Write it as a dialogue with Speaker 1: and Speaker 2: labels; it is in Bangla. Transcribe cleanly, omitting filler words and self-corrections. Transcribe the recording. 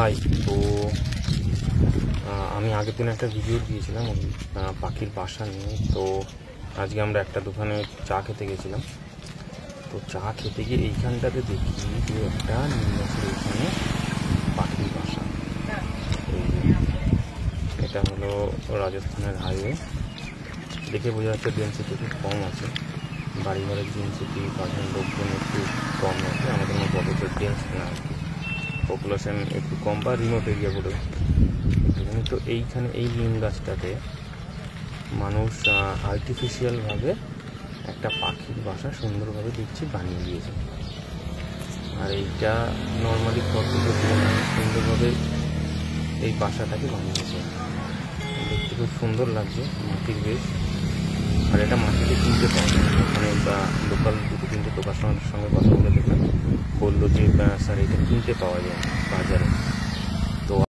Speaker 1: হাই। তো আমি আগের দিন একটা ভিডিও দিয়েছিলাম ওই পাখির বাসা নিয়ে। তো আজকে আমরা একটা দোকানে চা খেতে গেছিলাম। তো চা খেতে গিয়ে এইখানটাতে দেখি যে একটা নিম গাছের এখানে পাখির বাসা। এটা হলো রাজস্থানের হাইওয়ে। দেখে বোঝা যাচ্ছে ডেন্সিটি খুব কম আছে, বাড়িঘরের ডেন্সিটি, পাখির লোকজন একটু কম আছে, আমাদের মতো অতটা ডেন্স না আর কি, পপুলেশন একটু কম বা রিমোট এরিয়া বলে। তো এইখানে এই নিম গাছটাতে মানুষ আর্টিফিশিয়ালভাবে একটা পাখির বাসা সুন্দরভাবে দেখছি বানিয়ে দিয়েছে। আর এইটা নর্মালি সুন্দরভাবে এই বাসাটাকে বানিয়েছে, দেখতে খুব সুন্দর লাগছে, মাটির বেশ। আর এটা মাটিতে কিনতে পাওয়া যায় ওখানে, বা লোকাল দুটো তিনটে দোকানের সঙ্গে কথা বলে দেখলাম, বললো যে স্যার এটা কিনতে পাওয়া যায় বাজারে।